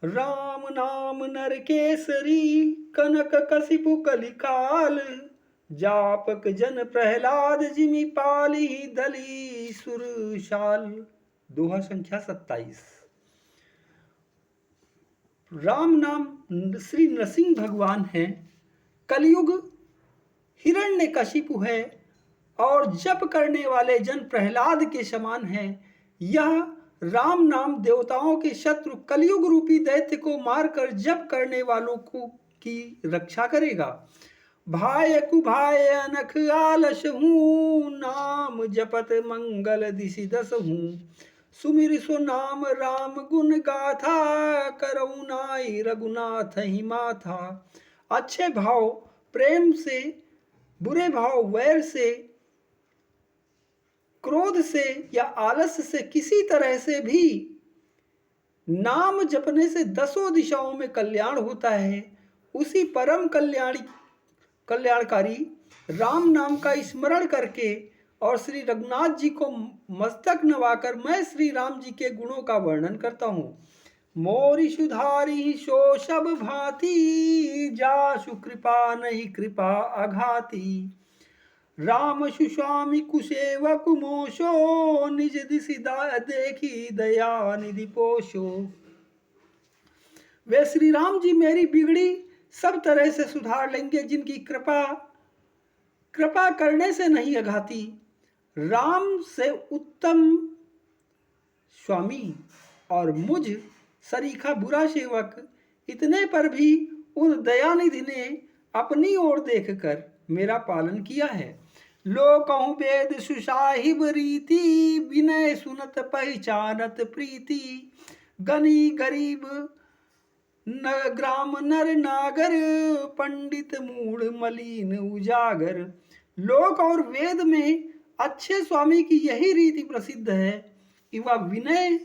राम नाम नर केसरी, कनक कसिपु कलिकाल। जापक जन प्रहलाद, जिमि पाली दली सुरशाल। दोहा संख्या 27। राम नाम श्री नरसिंह भगवान हैं। कलयुग हिरण्यकशिपु है और जप करने वाले जन प्रहलाद के समान हैं। यह राम नाम देवताओं के शत्रु कलयुग रूपी दैत्य को मारकर जप करने वालों को की रक्षा करेगा। भाय कुभाय अनख आलस हूँ, नाम जपत मंगल दिशि दस हूँ। सुमिर सो नाम राम गुण गाथा, करुणाई रघुनाथ ही माथा। अच्छे भाव प्रेम से, बुरे भाव वैर से, क्रोध से या आलस से किसी तरह से भी नाम जपने से दसों दिशाओं में कल्याण होता है। उसी परम कल्याणकारी राम नाम का स्मरण करके और श्री रघुनाथ जी को मस्तक नवाकर मैं श्री राम जी के गुणों का वर्णन करता हूँ। मोरि सुधारी सो सब भांति, जासु कृपा नहीं कृपा अघाती। राम सुस्वामी कुसेवक मोशो, निज दिशि देखी दया निधि पोषो। वे श्री राम जी मेरी बिगड़ी सब तरह से सुधार लेंगे, जिनकी कृपा करने से नहीं अघाती। राम से उत्तम स्वामी और मुझ सरीखा बुरा सेवक, इतने पर भी उन दयानिधि ने अपनी ओर देखकर मेरा पालन किया है। लोकहु वेद सुसाहिब रीति, विनय सुनत पहचानत प्रीति। गनी गरीब न ग्राम नर नागर, पंडित मूढ़ मलिन उजागर। लोक और वेद में अच्छे स्वामी की यही रीति प्रसिद्ध है कि वह विनय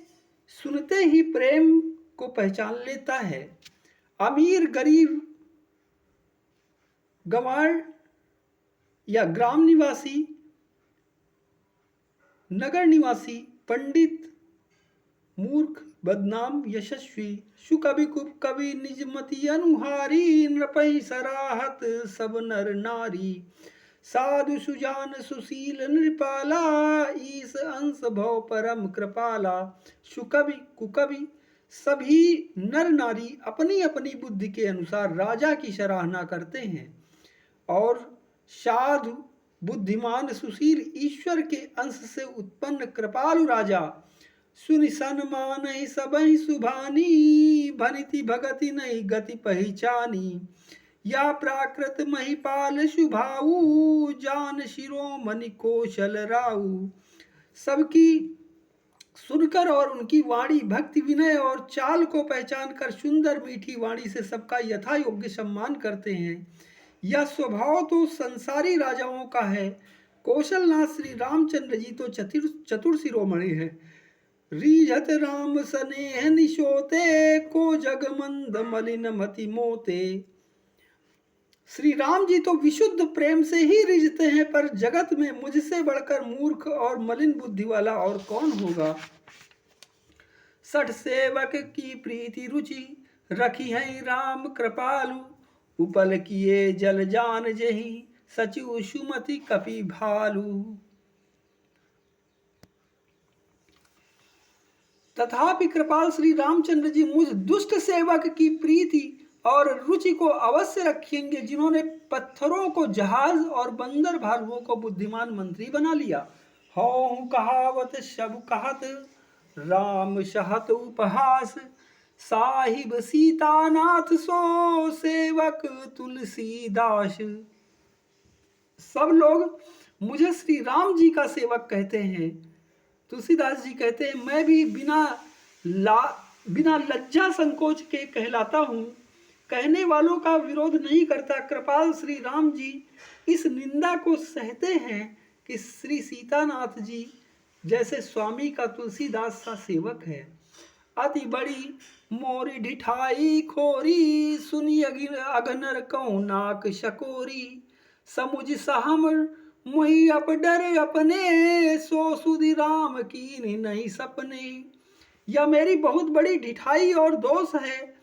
सुनते ही प्रेम को पहचान लेता है। अमीर गरीब, गंवार या ग्राम निवासी, नगर निवासी, पंडित मूर्ख, बदनाम, यशस्वी, सुकवि कुकवि निज मति अनुहारी। नृपहि सराहत सब नर नारी, साधु सुजान सुशील नृपाला। ईस अंश भव परम कृपाला। सुकवि कुकवि सभी नर नारी अपनी अपनी बुद्धि के अनुसार राजा की सराहना करते हैं, और साधु बुद्धिमान सुशील ईश्वर के अंश से उत्पन्न कृपालु राजा सुनि सन्मान ही सबहि सुभानी। भनिति भगति नहीं गति पहचानी, या प्राकृत महिपाल शुभाऊ। जान शिरोमणि कौशल राऊ। सबकी सुनकर और उनकी वाणी भक्ति विनय और चाल को पहचान कर सुंदर मीठी वाणी से सबका यथा योग्य सम्मान करते हैं। यह स्वभाव तो संसारी राजाओं का है। कौशलनाथ श्री रामचंद्र जी तो चतुर शिरोमणि है। रीझत राम सनेह निशोते, को जग मंद मलिन मति मोते। श्री राम जी तो विशुद्ध प्रेम से ही रिझते हैं, पर जगत में मुझसे बढ़कर मूर्ख और मलिन बुद्धि वाला और कौन होगा। सठ सेवक की प्रीति रुचि, रखी है राम कृपालु। उपल किए जल जान जही, सचिव सुमति कपि भालू। तथापि कृपाल श्री रामचंद्र जी मुझ दुष्ट सेवक की प्रीति और रुचि को अवश्य रखेंगे, जिन्होंने पत्थरों को जहाज और बंदर भालुओं को बुद्धिमान मंत्री बना लिया। हौं कहावत सब कहत, राम सहत उपहास। साहिब सीतानाथ सो, सेवक तुलसीदास। सब लोग मुझे श्री राम जी का सेवक कहते हैं। तुलसीदास जी कहते हैं, मैं भी बिना लज्जा संकोच के कहलाता हूँ। कहने वालों का विरोध नहीं करता। कृपाल श्री राम जी इस निंदा को सहते हैं कि श्री सीतानाथ जी जैसे स्वामी का तुलसीदास सा सेवक है। अति बड़ी मोरी ढिठाई खोरी, सुनी अगनर कौ नाक शकोरी। समुझ सहम मुहि अप डर अपने, सो सुधि राम कीन्हि नहीं सपने। या मेरी बहुत बड़ी ढिठाई और दोष है।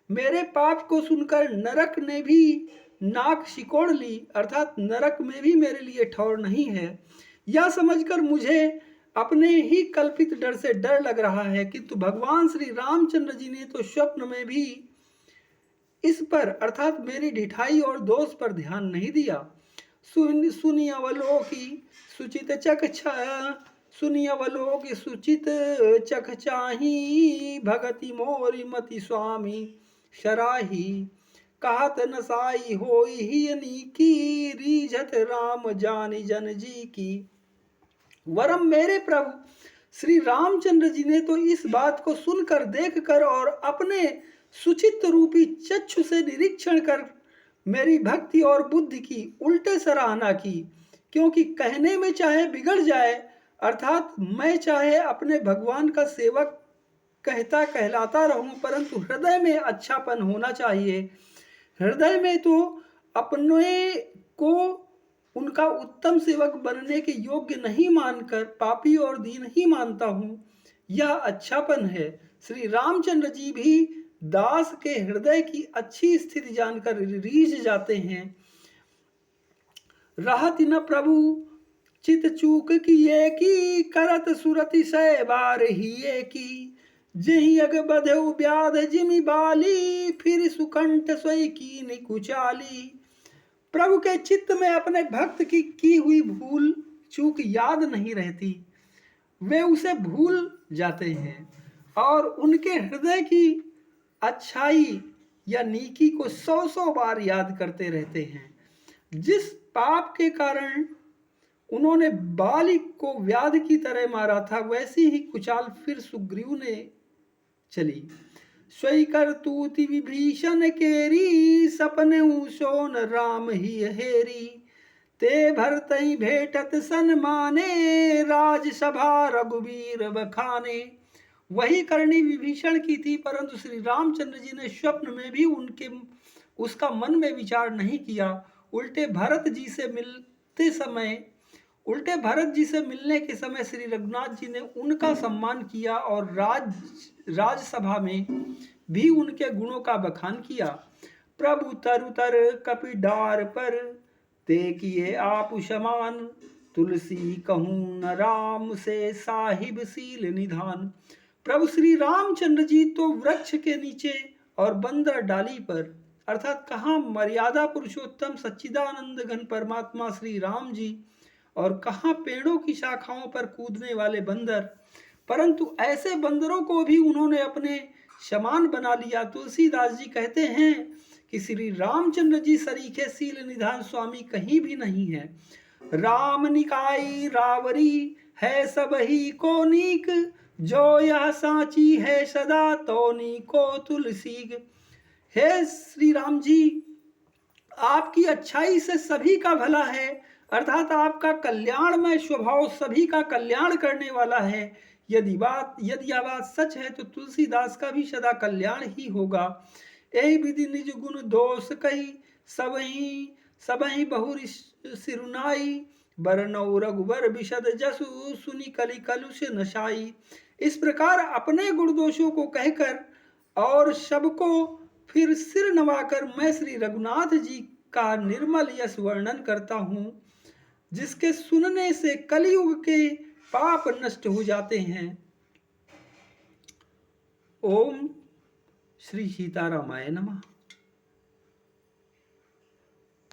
मेरे पाप को सुनकर नरक ने भी नाक सिकोड़ ली, अर्थात नरक में भी मेरे लिए ठौर नहीं है। यह समझकर मुझे अपने ही कल्पित डर से डर लग रहा है, किंतु भगवान श्री रामचंद्र जी ने तो स्वप्न में भी इस पर अर्थात मेरी ढिठाई और दोष पर ध्यान नहीं दिया। सुनियवलोकी सुचित चकछा सुनियवलोकी सुचित चखचाही भगति मोरी मति स्वामी शराही कहत नसाई होई हियनी की रीझत राम जानी जन जी की। वरम मेरे प्रभु श्री रामचंद्र जी ने तो इस बात को सुनकर, देखकर और अपने सुचित रूपी चक्षु से निरीक्षण कर मेरी भक्ति और बुद्धि की उल्टे सराहना की, क्योंकि कहने में चाहे बिगड़ जाए, अर्थात मैं चाहे अपने भगवान का सेवक कहता कहलाता रहूं, परंतु हृदय में अच्छापन होना चाहिए। हृदय में तो अपने को उनका उत्तम सेवक बनने के योग्य नहीं मानकर पापी और दीन ही मानता हूं, यह अच्छापन है। श्री रामचंद्र जी भी दास के हृदय की अच्छी स्थिति जानकर रीझ जाते हैं। रहत न प्रभु चित चूक किए की करत सुरति सै बार हिए की जही अग बधेउ ब्याध जिमि बाली फिर सुकंठ सोई की निकुचाली। प्रभु के चित्त में अपने भक्त की हुई भूल चूक याद नहीं रहती, वे उसे भूल जाते हैं और उनके हृदय की अच्छाई या नीकी को 100 बार याद करते रहते हैं। जिस पाप के कारण उन्होंने बाली को व्याध की तरह मारा था, वैसी ही कुचाल फिर सुग्रीव ने चली। स्वई कर तूति विभीषण केरी सपने सोन राम ही हेरी ते भरतई भेटत सन्माने राजसभा रघुवीर बखाने। वही करनी विभीषण की थी, परंतु श्री रामचंद्र जी ने स्वप्न में भी उसका मन में विचार नहीं किया। उल्टे भरत जी से मिलने के समय श्री रघुनाथ जी ने उनका सम्मान किया और राजसभा में भी उनके गुणों का बखान किया। प्रभु तरुतर कपि डार पर ते किए आप समान तुलसी कहूँ न राम से साहिब सील निधान। प्रभु श्री रामचंद्र जी तो वृक्ष के नीचे और बंदर डाली पर, अर्थात कहाँ मर्यादा पुरुषोत्तम सच्चिदानंद घन परमात्मा श्री राम जी और कहाँ पेड़ों की शाखाओं पर कूदने वाले बंदर, परंतु ऐसे बंदरों को भी उन्होंने अपने समान बना लिया। तुलसीदास जी कहते हैं कि श्री रामचंद्र जी सरीखे सील निधान स्वामी कहीं भी नहीं है। राम निकाई रावरी है सब ही को नीक जो यह सांची है सदा तोनी को तुलसी। हे श्री राम जी, आपकी अच्छाई से सभी का भला है, अर्थात आपका कल्याणमय स्वभाव सभी का कल्याण करने वाला है। यदि यह बात सच है तो तुलसीदास का भी सदा कल्याण ही होगा। यही विधि निज गुण दोष कही सबही बहुर सिरुनाई बरनौ रघुबर विशद जसु सुनि कलि कलुष नशाई। इस प्रकार अपने गुण दोषों को कहकर और सबको फिर सिर नवाकर मैं श्री रघुनाथ जी का निर्मल यश वर्णन करता हूँ, जिसके सुनने से कलयुग के पाप नष्ट हो जाते हैं। ओम श्री सीतारामाय नमः।